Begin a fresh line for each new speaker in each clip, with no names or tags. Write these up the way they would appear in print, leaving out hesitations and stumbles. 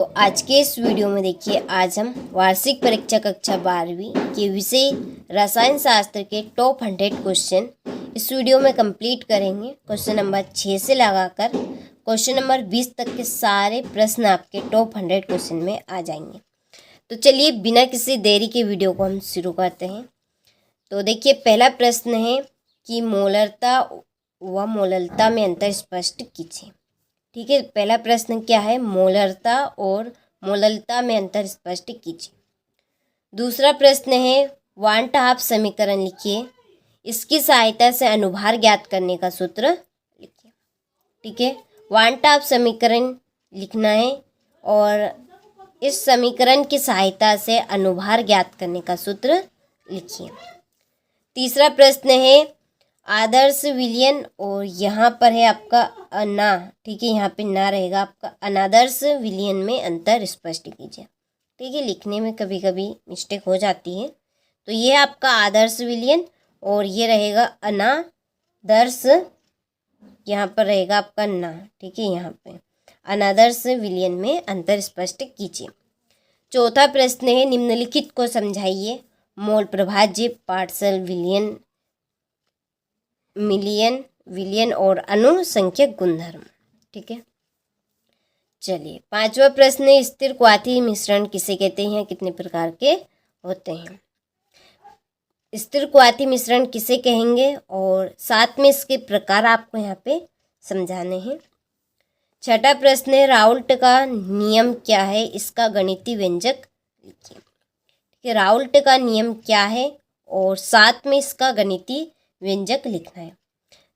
तो आज के इस वीडियो में देखिए, आज हम वार्षिक परीक्षा कक्षा 12वीं के विषय रसायन शास्त्र के टॉप 100 क्वेश्चन इस वीडियो में कंप्लीट करेंगे। क्वेश्चन नंबर 6 से लगाकर क्वेश्चन नंबर 20 तक के सारे प्रश्न आपके टॉप 100 क्वेश्चन में आ जाएंगे। तो चलिए बिना किसी देरी के वीडियो को हम शुरू करते हैं। तो देखिए, पहला प्रश्न है कि मोलरता व मोललता में अंतर स्पष्ट कीजिए। ठीक है, पहला प्रश्न क्या है? मोलरता और मोललता में अंतर स्पष्ट कीजिए। दूसरा प्रश्न है वन हाफ समीकरण लिखिए, इसकी सहायता से अनुभार ज्ञात करने का सूत्र लिखिए। ठीक है, वन हाफ समीकरण लिखना है और इस समीकरण की सहायता से अनुभार ज्ञात करने का सूत्र लिखिए। तीसरा प्रश्न है आदर्श विलयन, और यहाँ पर है आपका ना। ठीक है, यहाँ पे ना रहेगा आपका अनादर्श विलयन में अंतर स्पष्ट कीजिए। ठीक है, लिखने में कभी कभी मिस्टेक हो जाती है। तो ये आपका आदर्श विलयन और ये रहेगा अनादर्श, यहाँ पर रहेगा आपका ना। ठीक है, यहाँ पे अनादर्श विलयन में अंतर स्पष्ट कीजिए। चौथा प्रश्न है निम्नलिखित को समझाइए। मोल प्रभाज्य, पार्सल विलयन, मिलियन, विलयन और अनुसंख्यक गुणधर्म। ठीक है, चलिए पांचवा प्रश्न है स्थिर क्वाथी मिश्रण किसे कहते हैं, कितने प्रकार के होते हैं? स्थिर क्वाथी मिश्रण किसे कहेंगे और साथ में इसके प्रकार आपको यहाँ पे समझाने हैं। छठा प्रश्न है राउल्ट का नियम क्या है, इसका गणितीय व्यंजक लिखिए। ठीक है, राउल्ट का नियम क्या है और साथ में इसका गणितीय व्यंजक लिखना है।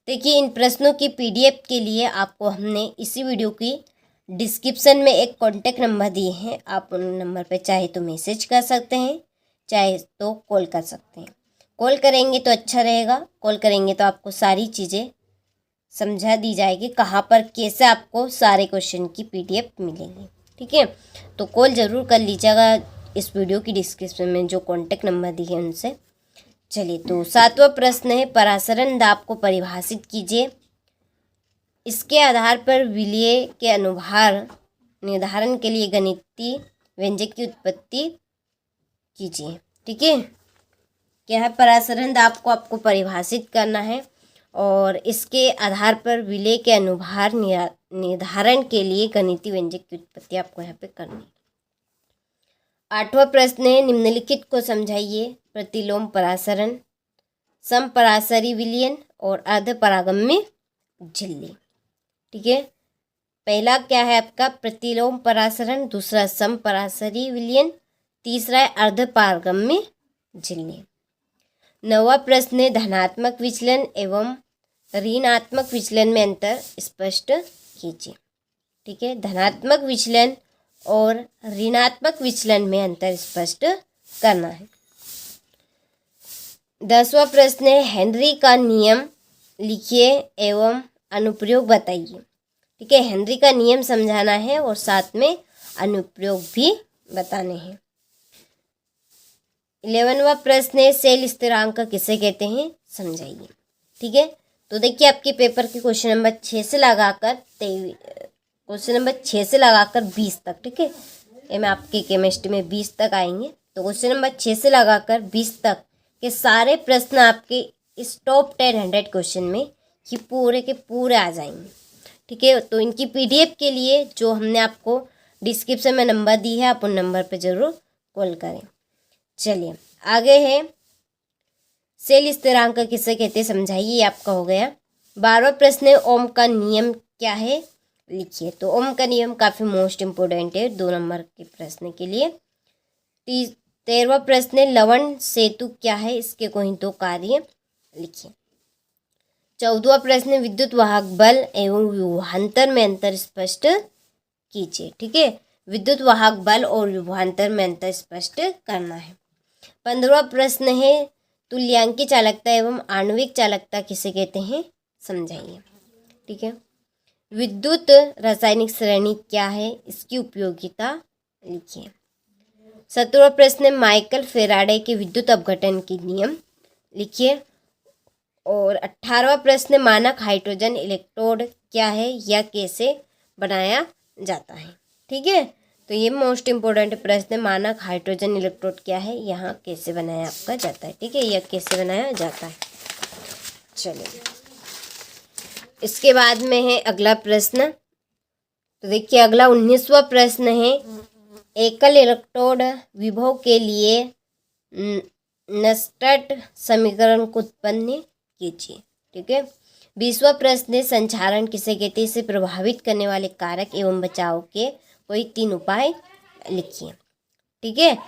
देखिए, इन प्रश्नों की पीडीएफ के लिए आपको हमने इसी वीडियो की डिस्क्रिप्शन में एक कॉन्टेक्ट नंबर दिए हैं। आप उन नंबर पर चाहे तो मैसेज कर सकते हैं, चाहे तो कॉल कर सकते हैं। कॉल करेंगे तो अच्छा रहेगा, कॉल करेंगे तो आपको सारी चीज़ें समझा दी जाएगी, कहाँ पर कैसे आपको सारे क्वेश्चन की पीडीएफ मिलेंगी। ठीक है, तो कॉल ज़रूर कर लीजिएगा इस वीडियो की डिस्क्रिप्शन में जो कॉन्टेक्ट नंबर दिए हैं उनसे। चलिए, तो सातवां प्रश्न है परासरण दाब को परिभाषित कीजिए, इसके आधार पर विलय के अनुभार निर्धारण के लिए गणितीय व्यंजक की उत्पत्ति कीजिए। ठीक है, क्या है? परासरण दाब को आपको परिभाषित करना है और इसके आधार पर विलय के अनुभार निर्धारण के लिए गणितीय व्यंजक की उत्पत्ति आपको यहाँ पे करनी है। आठवां प्रश्न है निम्नलिखित को समझाइए। प्रतिलोम परासरण, समपरासरी विलयन और अर्धपरागम्य झिल्ली। ठीक है, पहला क्या है आपका? प्रतिलोम परासरण, दूसरा समपरासरी विलयन, तीसरा है अर्धपरागम्य झिल्ली। नौवां प्रश्न है धनात्मक विचलन एवं ऋणात्मक विचलन में अंतर स्पष्ट कीजिए। ठीक है, धनात्मक विचलन और ऋणात्मक विचलन में अंतर स्पष्ट करना है। 10वां प्रश्न है हेनरी का नियम लिखिए एवं अनुप्रयोग बताइए। ठीक है, हेनरी का नियम समझाना है और साथ में अनुप्रयोग भी बताने हैं। 11वां प्रश्न है सेल स्थिरांक किसे कहते हैं, समझाइए। ठीक है, तो देखिए आपके पेपर के क्वेश्चन नंबर 6 से लगाकर 20 तक। ठीक है, ये में आपके केमिस्ट्री में 20 तक आएंगे। तो क्वेश्चन नंबर 6 से लगाकर 20 तक के सारे प्रश्न आपके इस टॉप 100 क्वेश्चन में ही पूरे के पूरे आ जाएंगे। ठीक है, तो इनकी पीडीएफ के लिए जो हमने आपको डिस्क्रिप्शन में नंबर दी है, आप उन नंबर पर ज़रूर कॉल करें। चलिए आगे है सेल स्थिरांक किसे कहते हैं, समझाइए, आपका हो गया। 12वां प्रश्न है ओम का नियम क्या है, लिखिए। तो ओम का नियम काफ़ी मोस्ट इम्पोर्टेंट है 2 नंबर के प्रश्न के लिए। 13वां प्रश्न है लवण सेतु क्या है, इसके कोई 2 कार्य लिखिए। 14वां प्रश्न विद्युत वाहक बल एवं विभवांतर में अंतर स्पष्ट कीजिए। ठीक है, विद्युत वाहक बल और विभवांतर में अंतर स्पष्ट करना है। 15वां प्रश्न है तुल्यांकी चालकता एवं आणविक चालकता किसे कहते हैं, समझाइए। ठीक है, विद्युत रासायनिक श्रेणी क्या है, इसकी उपयोगिता लिखिए। 17वां प्रश्न माइकल फेराडे के विद्युत अपघटन के नियम लिखिए। और 18वां प्रश्न मानक हाइड्रोजन इलेक्ट्रोड क्या है या कैसे बनाया जाता है। ठीक है, तो ये मोस्ट इम्पोर्टेंट प्रश्न है, मानक हाइड्रोजन इलेक्ट्रोड क्या है, यहाँ कैसे बनाया आपका जाता है। ठीक है, यह कैसे बनाया जाता है। चलिए इसके बाद में है अगला प्रश्न। तो देखिए अगला 19वां प्रश्न है, एकल इलेक्ट्रोड विभव के लिए नस्टट समीकरण को उत्पन्न कीजिए। ठीक है, 20वां प्रश्न है, संचारण किसे कहते हैं, इसे प्रभावित करने वाले कारक एवं बचाव के कोई 3 उपाय लिखिए। ठीक है,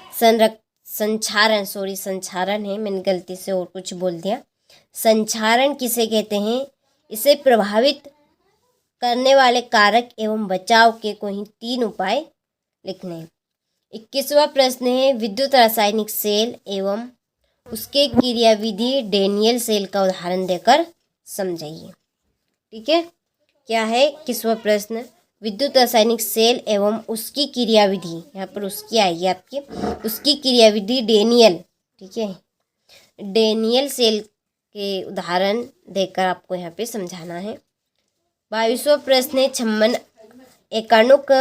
संचारण है, मैंने गलती से और कुछ बोल दिया। संचारण किसे कहते हैं, इसे प्रभावित करने वाले कारक एवं बचाव के कोई 3 उपाय लिखने हैं। 21वां प्रश्न है, विद्युत रासायनिक सेल एवं उसके क्रियाविधि डेनियल सेल का उदाहरण देकर समझाइए। ठीक है, क्या है 21वां प्रश्न, विद्युत रासायनिक सेल एवं उसकी क्रियाविधि, यहाँ पर उसकी आएगी आपकी, उसकी क्रियाविधि डेनियल। ठीक है, डेनियल सेल के उदाहरण देकर आपको यहाँ पे समझाना है। 22वां प्रश्न है, छम्मन एकाणुक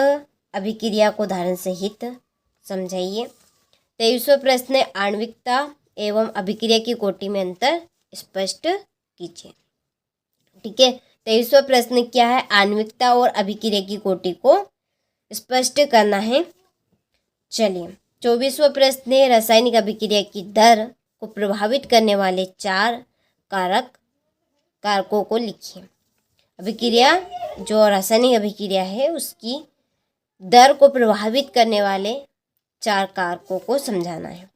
अभिक्रिया को उदाहरण सहित समझाइए। 23वां प्रश्न है, आणविकता एवं अभिक्रिया की कोटि में अंतर स्पष्ट कीजिए। ठीक है, 23वां प्रश्न क्या है, आणविकता और अभिक्रिया की कोटि को स्पष्ट करना है। चलिए 24वां प्रश्न है, रासायनिक अभिक्रिया की दर को प्रभावित करने वाले 4 कारकों को लिखिए। अभिक्रिया, जो रासायनिक अभिक्रिया है उसकी दर को प्रभावित करने वाले 4 कारकों को समझाना है।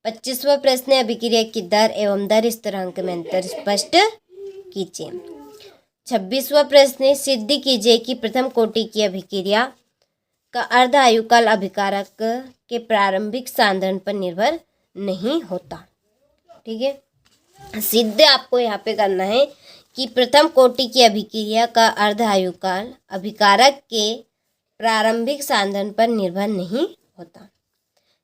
25वां प्रश्न है, अभिक्रिया की दर एवं दर स्थिरांक में अंतर स्पष्ट कीजिए। 26वां प्रश्न है, सिद्ध कीजिए कि प्रथम कोटि की अभिक्रिया का अर्ध आयुकाल अभिकारक के प्रारंभिक सांद्रण पर निर्भर नहीं होता। ठीक है, सिद्ध आपको यहाँ पे करना है कि प्रथम कोटि की अभिक्रिया का अर्ध आयुकाल अभिकारक के प्रारंभिक सांद्रण पर निर्भर नहीं होता।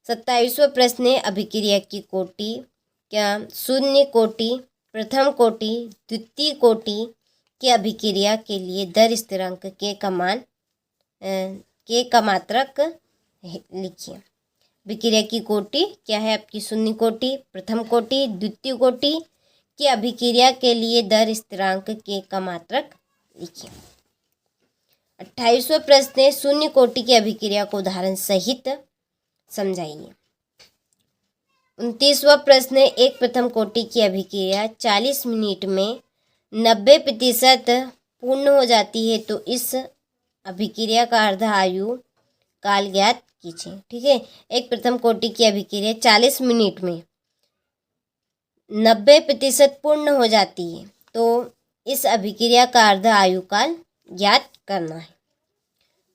27वां प्रश्न है, अभिक्रिया की कोटि क्या शून्य कोटि, प्रथम कोटि, द्वितीय कोटि की अभिक्रिया के लिए दर स्थिरांक के का मात्रक लिखिए। अभिक्रिया की कोटि क्या है आपकी, शून्य कोटि, प्रथम कोटि, द्वितीय कोटि की अभिक्रिया के लिए दर स्थिरांक के का मात्रक लिखिए। 28वां प्रश्न है, शून्य कोटि की अभिक्रिया को उदाहरण सहित समझाइए। 29वां प्रश्न है, एक प्रथम कोटि की अभिक्रिया 40 मिनट में 90% पूर्ण हो जाती है तो इस अभिक्रिया का अर्ध आयु काल ज्ञात कीजिए। ठीक है, एक प्रथम कोटि की अभिक्रिया 40 मिनट में 90% पूर्ण हो जाती है तो इस अभिक्रिया का अर्ध आयु काल ज्ञात करना है।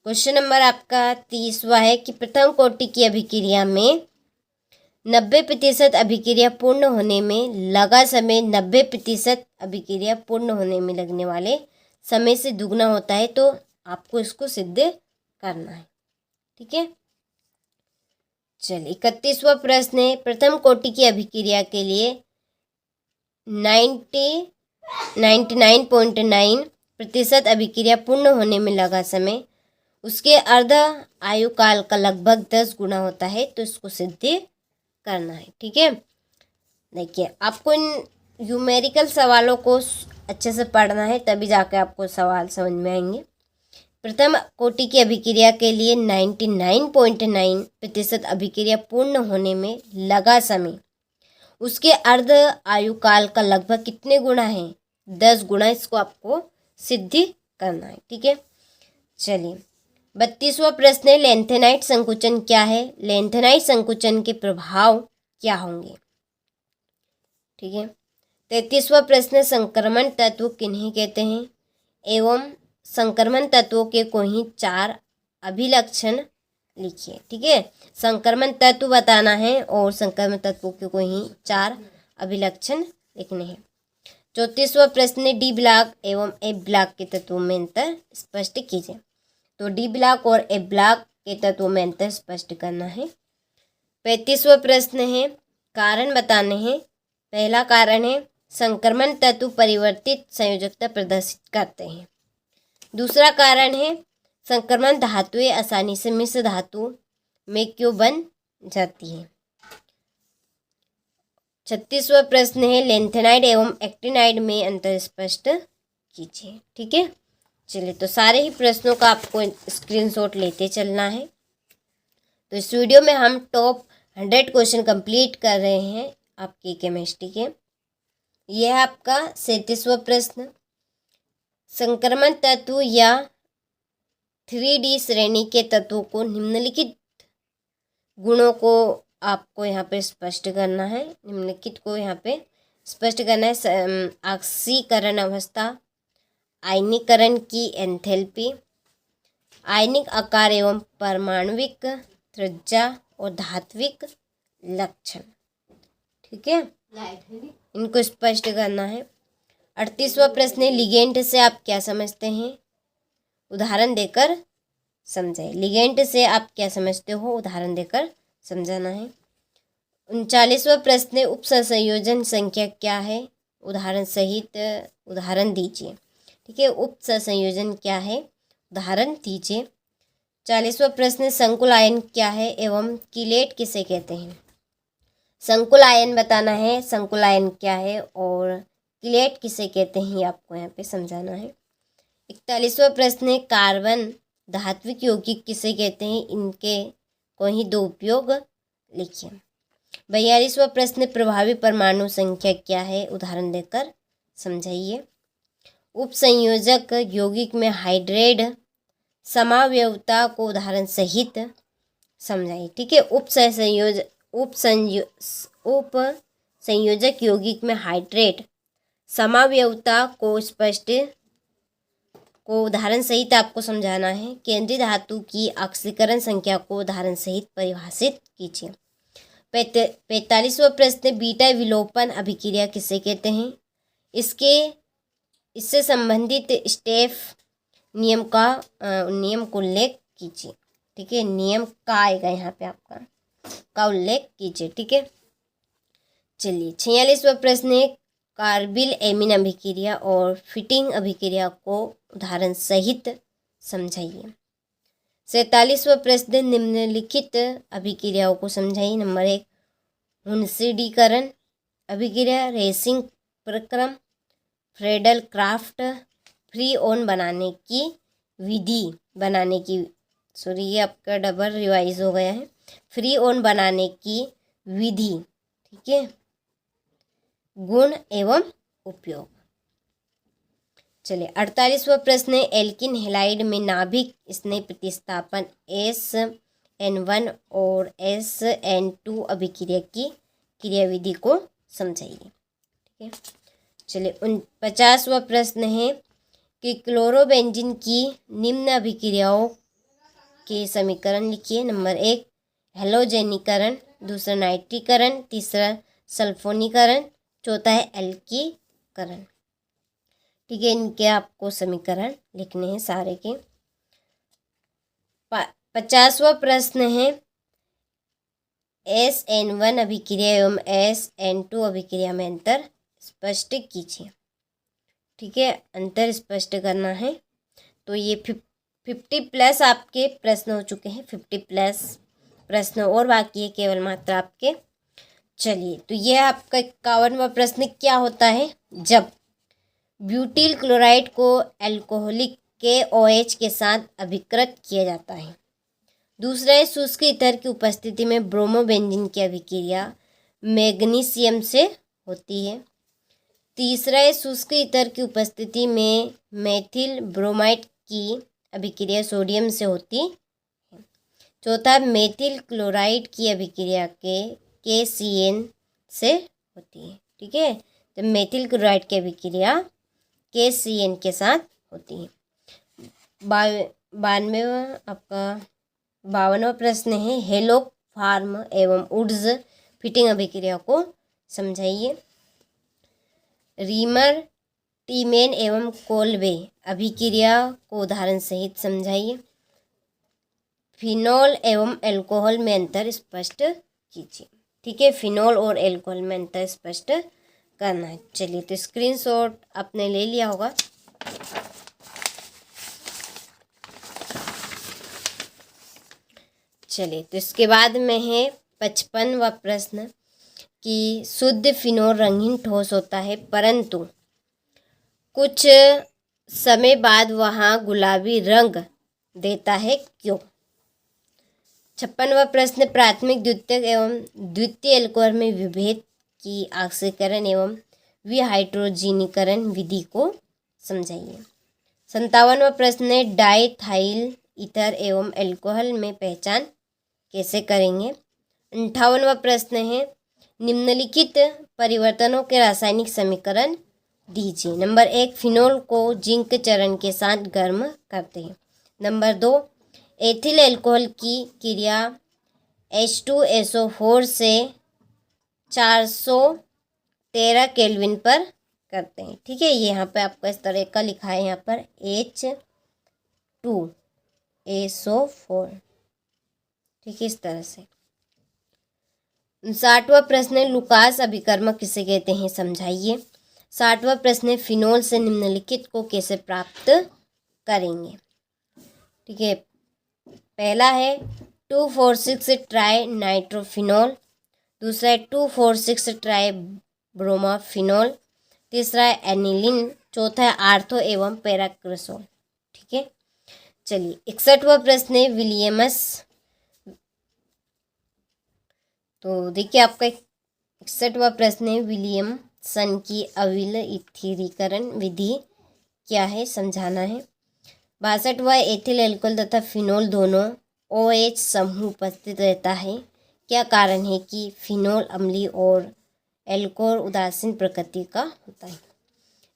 क्वेश्चन नंबर आपका 30वां है कि प्रथम कोटि की अभिक्रिया में 90% अभिक्रिया पूर्ण होने में लगा समय 90% अभिक्रिया पूर्ण होने में लगने वाले समय से दुगना होता है, तो आपको इसको सिद्ध करना है। ठीक है, चलिए 31वां प्रश्न है, प्रथम कोटि की अभिक्रिया के लिए 99.9% अभिक्रिया पूर्ण होने में लगा समय उसके अर्ध आयु काल का लगभग 10 गुना होता है, तो इसको सिद्ध करना है। ठीक है, देखिए आपको इन न्यूमेरिकल सवालों को अच्छे से पढ़ना है, तभी जाकर आपको सवाल समझ में आएंगे। प्रथम कोटि की अभिक्रिया के लिए 99.9% अभिक्रिया पूर्ण होने में लगा समय उसके अर्ध आयु काल का लगभग कितने गुना है, 10 गुना, इसको आपको सिद्ध करना है। ठीक है, चलिए 32वां प्रश्न है, लेंथेनाइट संकुचन क्या है, लेंथेनाइट संकुचन के प्रभाव क्या होंगे। ठीक है, 33वां प्रश्न, संक्रमण तत्व किन्हें कहते हैं एवं संक्रमण तत्वों के कोई 4 अभिलक्षण लिखिए। ठीक है, संक्रमण तत्व बताना है और संक्रमण तत्वों के कोई 4 अभिलक्षण लिखने हैं। 34वां प्रश्न, डी ब्लॉक एवं ए ब्लॉक के तत्वों में अंतर स्पष्ट कीजिए। तो डी ब्लॉक और ए ब्लॉक के तत्वों में अंतर स्पष्ट करना है। 35वां प्रश्न है, कारण बताने हैं। पहला कारण है, संक्रमण तत्व परिवर्तित संयोजकता प्रदर्शित करते हैं। दूसरा कारण है, संक्रमण धातुएं आसानी से मिश्र धातु में क्यों बन जाती हैं। 36वां प्रश्न है लेंथेनाइड एवं एक्टिनाइड में अंतर स्पष्ट कीजिए। ठीक है, चलिए तो सारे ही प्रश्नों का आपको स्क्रीनशॉट लेते चलना है। तो इस वीडियो में हम टॉप 100 क्वेश्चन कंप्लीट कर रहे हैं आपकी केमिस्ट्री के। यह है आपका 37वां प्रश्न, संक्रमण तत्व या 3D श्रेणी के तत्वों को निम्नलिखित गुणों को आपको यहाँ पे स्पष्ट करना है। निम्नलिखित को यहाँ पे स्पष्ट करना है। ऑक्सीकरण अवस्था, आयनीकरण की एंथैल्पी, आयनिक आकार एवं परमाणुविक त्रिज्या और धात्विक लक्षण। ठीक है, इनको स्पष्ट करना है। 38वां प्रश्न है लिगेंड से आप क्या समझते हैं, उदाहरण देकर समझाइए। लिगेंड से आप क्या समझते हो, उदाहरण देकर समझाना है। 39वां प्रश्न है उपसंयोजन संख्या क्या है, उदाहरण सहित उदाहरण दीजिए। ठीक है, उपसंयोजन क्या है, उदाहरण दीजिए। 40वां प्रश्न संकुल आयन क्या है एवं कीलेट किसे कहते हैं। संकुल आयन बताना है, संकुल आयन क्या है और कीलेट किसे कहते हैं, आपको यहाँ पे समझाना है। 41वां प्रश्न है कार्बन धात्विक यौगिक किसे कहते हैं, इनके कोई 2 उपयोग लिखिए। 42वां प्रश्न प्रभावी परमाणु संख्या क्या है, उदाहरण देकर समझाइए। उपसंयोजक यौगिक में हाइड्रेट समावयवता को उदाहरण सहित समझाइए। ठीक है, उपसंयोजक यौगिक में हाइड्रेट समावयवता को उदाहरण सहित आपको समझाना है। केंद्रीय धातु की ऑक्सीकरण संख्या को उदाहरण सहित परिभाषित कीजिए। 45वां प्रश्न बीटा विलोपन अभिक्रिया किसे कहते हैं, इससे संबंधित स्टेफ नियम को उल्लेख कीजिए। ठीक है, नियम का आएगा यहाँ पे आपका का उल्लेख कीजिए। ठीक है, चलिए 46वां प्रश्न है कार्बिल एमीन अभिक्रिया और फिटिंग अभिक्रिया को उदाहरण सहित समझाइए। 47वां प्रश्न निम्नलिखित अभिक्रियाओं को समझाइए। नंबर 1 हुनसीडीकरण अभिक्रिया, रेसिंग प्रक्रम, फ्रेडल क्राफ्ट फ्री ओन बनाने की ये आपका डबल रिवाइज हो गया है, फ्री ओन बनाने की विधि। ठीक है, गुण एवं उपयोग। चलिए 48वां प्रश्न है एल्किन हैलाइड में नाभिक स्नेह प्रतिस्थापन SN1 और SN2 अभिक्रिया की क्रियाविधि को समझाइए। ठीक है, चलिए 49वां प्रश्न है कि क्लोरोबेंजीन की निम्न अभिक्रियाओं के समीकरण लिखिए। नंबर 1 हेलोजेनीकरण, दूसरा नाइट्रीकरण, तीसरा सल्फोनीकरण, चौथा है एल्कीकरण। ठीक है, इनके आपको समीकरण लिखने हैं सारे के। 50वां प्रश्न है SN1 अभिक्रिया एवं SN2 अभिक्रिया में अंतर स्पष्ट कीजिए। ठीक है, अंतर स्पष्ट करना है। तो ये 50+ आपके प्रश्न हो चुके हैं, 50+ प्रश्न और बाकी है केवल मात्र आपके। चलिए तो ये आपका 51वां प्रश्न क्या होता है, जब ब्यूटिल क्लोराइड को एल्कोहलिक KOH के साथ अभिकृत किया जाता है। दूसरा है शुष्क ईथर की उपस्थिति में ब्रोमोबेंजीन की अभिक्रिया मैग्नीशियम से होती है। तीसरा है शुष्क ईथर की उपस्थिति में मेथिल ब्रोमाइड की अभिक्रिया सोडियम से होती है। चौथा मेथिल क्लोराइड की अभिक्रिया KCN से होती है। ठीक है, तो मेथिल क्लोराइड की अभिक्रिया KCN के साथ होती है। 52वां प्रश्न है हेलो फार्म एवं वुड्स फिटिंग अभिक्रिया को समझाइए। रीमर, टीमेन एवं कोल्बे अभिक्रिया को उदाहरण सहित समझाइए। फिनोल एवं अल्कोहल में अंतर स्पष्ट कीजिए। ठीक है, फिनोल और अल्कोहल में अंतर स्पष्ट करना है। चलिए तो स्क्रीनशॉट आपने ले लिया होगा। चलिए, तो इसके बाद में है 55वां प्रश्न कि शुद्ध फिनोल रंगीन ठोस होता है परंतु कुछ समय बाद वहाँ गुलाबी रंग देता है, क्यों? 56वां प्रश्न प्राथमिक द्वितीयक एवं द्वितीय एल्कोहल में विभेद की ऑक्सीकरण एवं विहाइड्रोजीनीकरण विधि को समझाइए। 57वां प्रश्न है डाइथाइल ईथर एवं एल्कोहल में पहचान कैसे करेंगे। 58वां प्रश्न है निम्नलिखित परिवर्तनों के रासायनिक समीकरण दीजिए। नंबर 1 फिनोल को जिंक चरण के साथ गर्म करते हैं। नंबर 2 एथिल अल्कोहल की क्रिया H2SO4 से 413 केल्विन पर करते हैं। ठीक है, ये यहाँ पे आपको इस तरह का लिखा है, यहाँ पर H2SO4। ठीक है, इस तरह से। 60वां प्रश्न है लुकास अभिकर्मक किसे कहते हैं, समझाइए। 60वां प्रश्न है फिनोल से निम्नलिखित को कैसे प्राप्त करेंगे। ठीक है, पहला है 2,4,6 ट्राई नाइट्रोफिनोल, दूसरा है 2,4,6 ट्राई ब्रोमाफिनोल, तीसरा है एनिलिन, चौथा है आर्थो एवं पैराक्रोसोल। ठीक है, चलिए 61वां प्रश्न है विलियमस। तो देखिए आपका 61वां प्रश्न है विलियमसन की अविलयीकरण विधि क्या है, समझाना है। 62वां एथिल अल्कोहल तथा फिनोल दोनों OH समूह उपस्थित रहता है, क्या कारण है कि फिनोल अम्लीय और अल्कोहल उदासीन प्रकृति का होता है।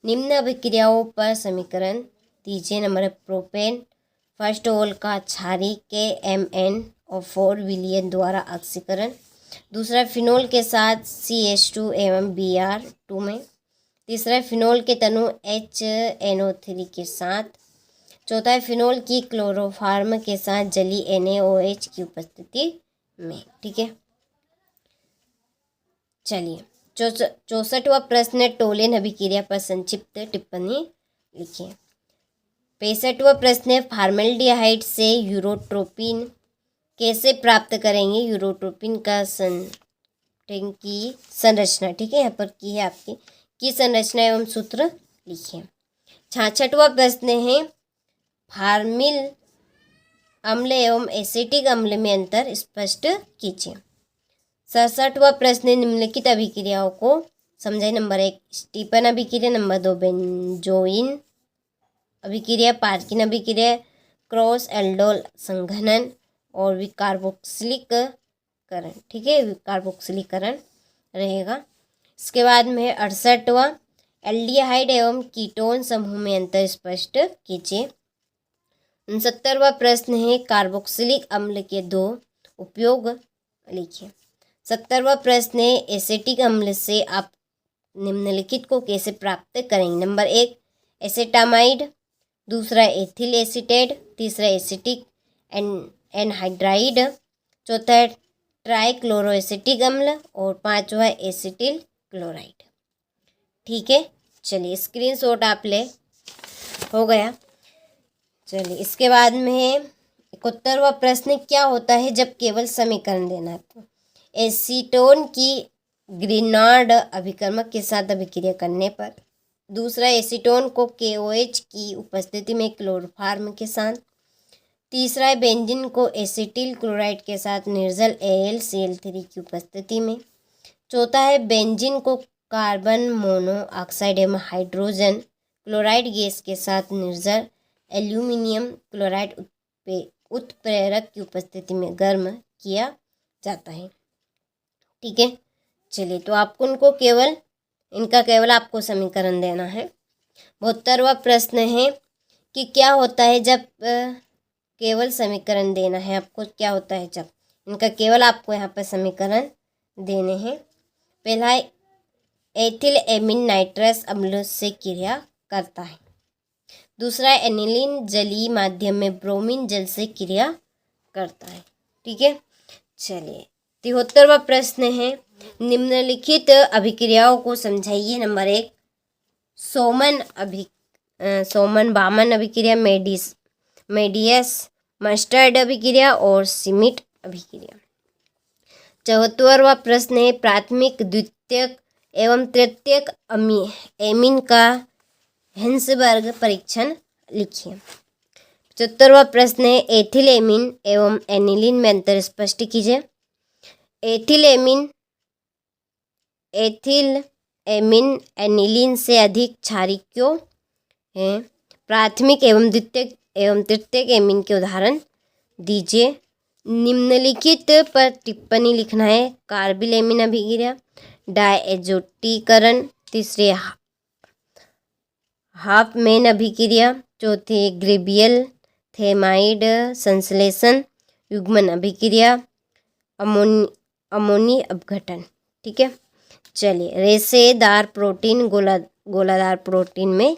निम्न अभिक्रियाओं पर समीकरण दीजिए। नंबर प्रोपेन फर्स्ट ओल का क्षारीय KMnO4 विलयन द्वारा ऑक्सीकरण, दूसरा फिनोल के साथ CH2 एवं Br2 में, तीसरा फिनोल के तनु HNO3 के साथ, चौथा फिनोल की क्लोरोफार्म के साथ जली NaOH की उपस्थिति में। ठीक है, चलिए 64वां प्रश्न टोलेन अभिक्रिया पर संक्षिप्त टिप्पणी लिखिए। 65वां प्रश्न है फॉर्मेल्डिहाइड से यूरोट्रोपिन कैसे प्राप्त करेंगे। यूरोट्रोपिन का की संरचना, ठीक है, यहाँ पर की है आपकी की संरचना एवं सूत्र लिखिए। 66वां प्रश्न है फार्मिल अम्ल एवं एसिटिक अम्ल में अंतर स्पष्ट कीजिए। 67वां प्रश्न निम्नलिखित अभिक्रियाओं को समझाइए। नंबर 1 स्टीफन अभिक्रिया, नंबर 2 बेंजोइन अभिक्रिया, पार्किन अभिक्रिया, क्रॉस एल्डोल संघनन और विकार्बोक्सिलीकरण। ठीक है, विकार्बोक्सिलीकरण रहेगा। इसके बाद में 68वां एल्डिहाइड एवं कीटोन समूह में अंतर स्पष्ट कीजिए। 69वां प्रश्न है कार्बोक्सिलिक अम्ल के 2 उपयोग लिखिए। 70वां प्रश्न है एसिटिक अम्ल से आप निम्नलिखित को कैसे प्राप्त करेंगे। नंबर 1 एसेटामाइड, दूसरा एथिल एसीटेट, तीसरा एसिटिक एनहाइड्राइड, चौथा है ट्राइक्लोरोएसिटिक अम्ल और पांचवा एसिटिल क्लोराइड। ठीक है, चलिए स्क्रीनशॉट आप ले, हो गया। चलिए इसके बाद में 71वां प्रश्न क्या होता है जब केवल समीकरण देना है आपको। एसीटोन की ग्रीनार्ड अभिकर्मक के साथ अभिक्रिया करने पर, दूसरा एसीटोन को KOH की उपस्थिति में क्लोरोफार्म के साथ, तीसरा है बेंजीन को एसिटिल क्लोराइड के साथ निर्जल AlCl3 की उपस्थिति में, चौथा है बेंजीन को कार्बन मोनोऑक्साइड एवं हाइड्रोजन क्लोराइड गैस के साथ निर्जल एल्यूमिनियम क्लोराइड उत्प्रेरक की उपस्थिति में गर्म किया जाता है। ठीक है, चलिए तो आपको इनका केवल आपको समीकरण देना है। 72वां प्रश्न है कि क्या होता है जब केवल समीकरण देना है आपको, क्या होता है जब, इनका केवल आपको यहाँ पर समीकरण देने हैं। पहला है एथिल एमिन नाइट्रस अम्ल से क्रिया करता है, दूसरा एनिलीन जलीय माध्यम में ब्रोमीन जल से क्रिया करता है। ठीक है, चलिए 73वां प्रश्न है निम्नलिखित अभिक्रियाओं को समझाइए। नंबर 1 सोमन बामन अभिक्रिया, मेडियस मस्टर्ड अभिक्रिया और सिमिट अभिक्रिया। 74वां प्रश्न है प्राथमिक, द्वितीयक एवं तृतीयक एमीन का हेंसबर्ग परीक्षण लिखिए। 75वां प्रश्न है एथिल एमीन एवं एनिलीन में अंतर स्पष्ट कीजिए। एथिल एमीन एनिलीन से अधिक क्षारी क्यों है? प्राथमिक एवं द्वितीयक एवं तृतीयक एमीन के उदाहरण दीजिए। निम्नलिखित पर टिप्पणी लिखना है। कार्बिल एमीन अभिक्रिया, डायएजोटीकरण, तीसरे हाफमैन अभिक्रिया, चौथे ग्रेबियल थेमाइड संश्लेषण, युग्मन अभिक्रिया, अमोनी अपघटन। ठीक है, चलिए रेशेदार प्रोटीन गोलादार प्रोटीन में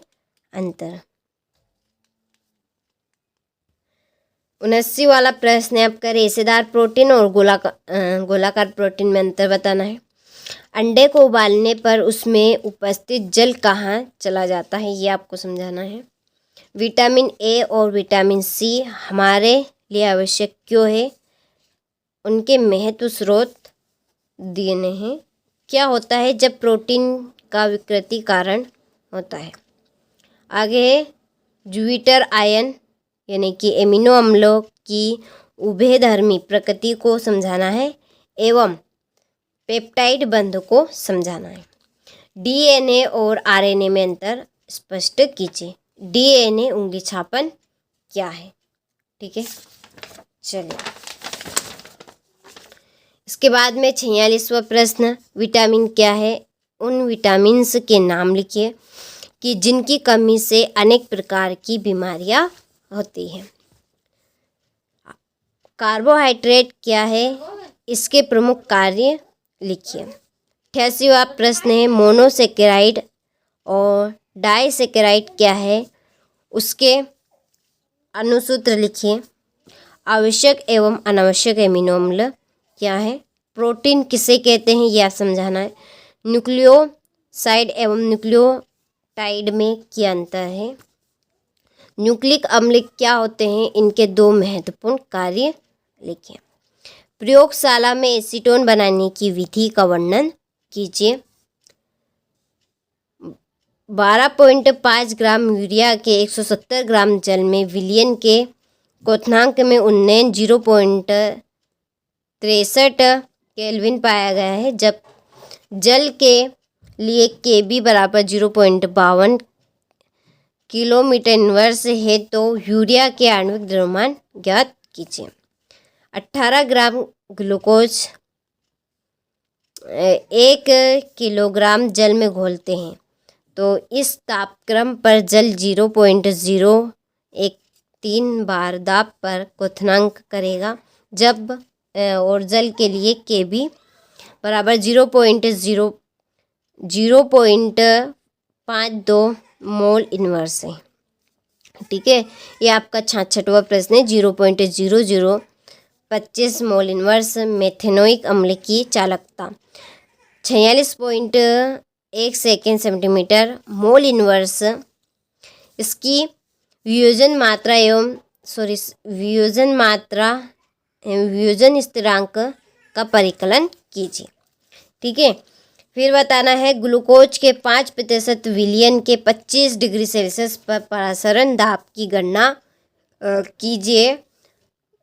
अंतर। 79 वाला प्रश्न है आपका रेशेदार प्रोटीन और गोलाकार प्रोटीन में अंतर बताना है। अंडे को उबालने पर उसमें उपस्थित जल कहाँ चला जाता है, ये आपको समझाना है। विटामिन ए और विटामिन सी हमारे लिए आवश्यक क्यों है? उनके महत्व स्रोत दिए हैं। क्या होता है जब प्रोटीन का विकृति कारण होता है? आगे है ज्यूपिटर आयन यानी कि एमिनो अम्लों की उभयधर्मी प्रकृति को समझाना है एवं पेप्टाइड बंध को समझाना है। डीएनए और आरएनए में अंतर स्पष्ट कीजिए। डीएनए उंगली छापन क्या है? ठीक है, चलिए इसके बाद में 46वां प्रश्न विटामिन क्या है? उन विटामिन्स के नाम लिखिए कि जिनकी कमी से अनेक प्रकार की बीमारियां होती हैं। कार्बोहाइड्रेट क्या है? इसके प्रमुख कार्य लिखिए। 88वां प्रश्न है मोनोसेकेराइड और डाइसेकेराइड क्या है? उसके अनुसूत्र लिखिए। आवश्यक एवं अनावश्यक एमिनो अम्ल क्या है? प्रोटीन किसे कहते हैं यह समझाना है। न्यूक्लियोसाइड एवं न्यूक्लियोटाइड में क्या अंतर है? न्यूक्लिक अम्ल क्या होते हैं? इनके दो महत्वपूर्ण कार्य लिखिए। प्रयोगशाला में एसीटोन बनाने की विधि का वर्णन कीजिए। 12.5 ग्राम यूरिया के 170 ग्राम जल में विलयन के क्वथनांक में उन्नयन 0.63 केल्विन पाया गया है। जब जल के लिए Kb बराबर 0.52 किलोमीटर इनवर्स है तो यूरिया के आणविक द्रव्यमान ज्ञात कीजिए। 18 ग्राम ग्लूकोज 1 किलोग्राम जल में घोलते हैं तो इस तापक्रम पर जल 0.013 बार दाब पर क्वथनांक करेगा। जब और जल के लिए Kb बराबर 0.52 मोल इनवर्स है। ठीक है, ये आपका 66वां प्रश्न है। 0.0025 मोल इनवर्स मेथेनोइक अम्ल की चालकता 46.1 सेकेंड सेंटीमीटर मोल इनवर्स। इसकी वियोजन स्थिरांक का परिकलन कीजिए। ठीक है, फिर बताना है ग्लूकोज के 5% विलयन के 25 डिग्री सेल्सियस पर परासरण दाब की गणना कीजिए।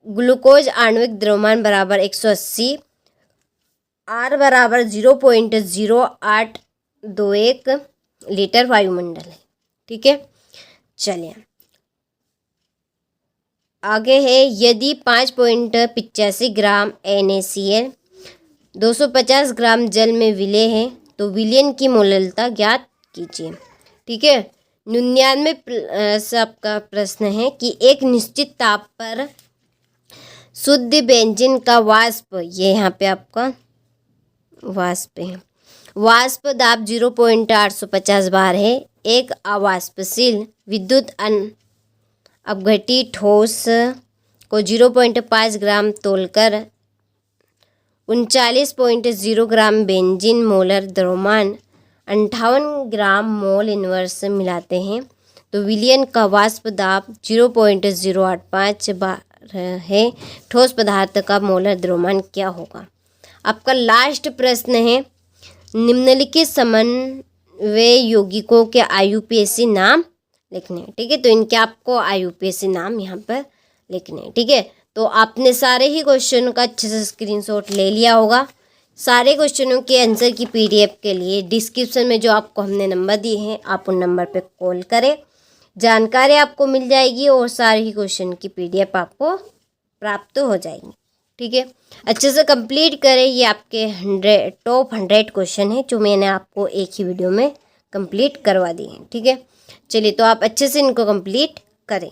ग्लूकोज आणविक द्रव्यमान बराबर 180, R बराबर 0.0821 लीटर वायुमंडल है। ठीक है, चलिए आगे है यदि 5.85 ग्राम NaCl 250 ग्राम जल में विलय है तो विलयन की मोललता ज्ञात कीजिए। ठीक है, 99 आपका प्रश्न है कि एक निश्चित ताप पर शुद्ध बेंजीन का वाष्प, ये यहाँ पे आपका वाष्प है, वाष्प दाब 0.850 बार है। एक अवाष्पशील विद्युत अपघटी ठोस को 0.5 ग्राम तोलकर 39.0 ग्राम बेंजीन मोलर द्रव्यमान 58 ग्राम मोल इनवर्स मिलाते हैं तो विलयन का वाष्प दाब 0.085 है ठोस पदार्थ का मोलर द्रव्यमान क्या होगा। आपका लास्ट प्रश्न है, निम्नलिखित समन्वय यौगिकों के IUPAC नाम लिखने हैं। ठीक है, तो इनके आपको IUPAC नाम यहाँ पर लिखने हैं। ठीक है, तो आपने सारे ही क्वेश्चन का अच्छे से स्क्रीनशॉट ले लिया होगा। सारे क्वेश्चनों के आंसर की PDF के लिए डिस्क्रिप्शन में जो आपको हमने नंबर दिए हैं, आप उन नंबर पे कॉल करें, जानकारी आपको मिल जाएगी और सारे ही क्वेश्चन की PDF आपको प्राप्त हो जाएगी। ठीक है, अच्छे से कंप्लीट करें। ये आपके टॉप 100 क्वेश्चन है जो मैंने आपको एक ही वीडियो में कंप्लीट करवा दिए हैं। ठीक है, चलिए तो आप अच्छे से इनको कंप्लीट करें।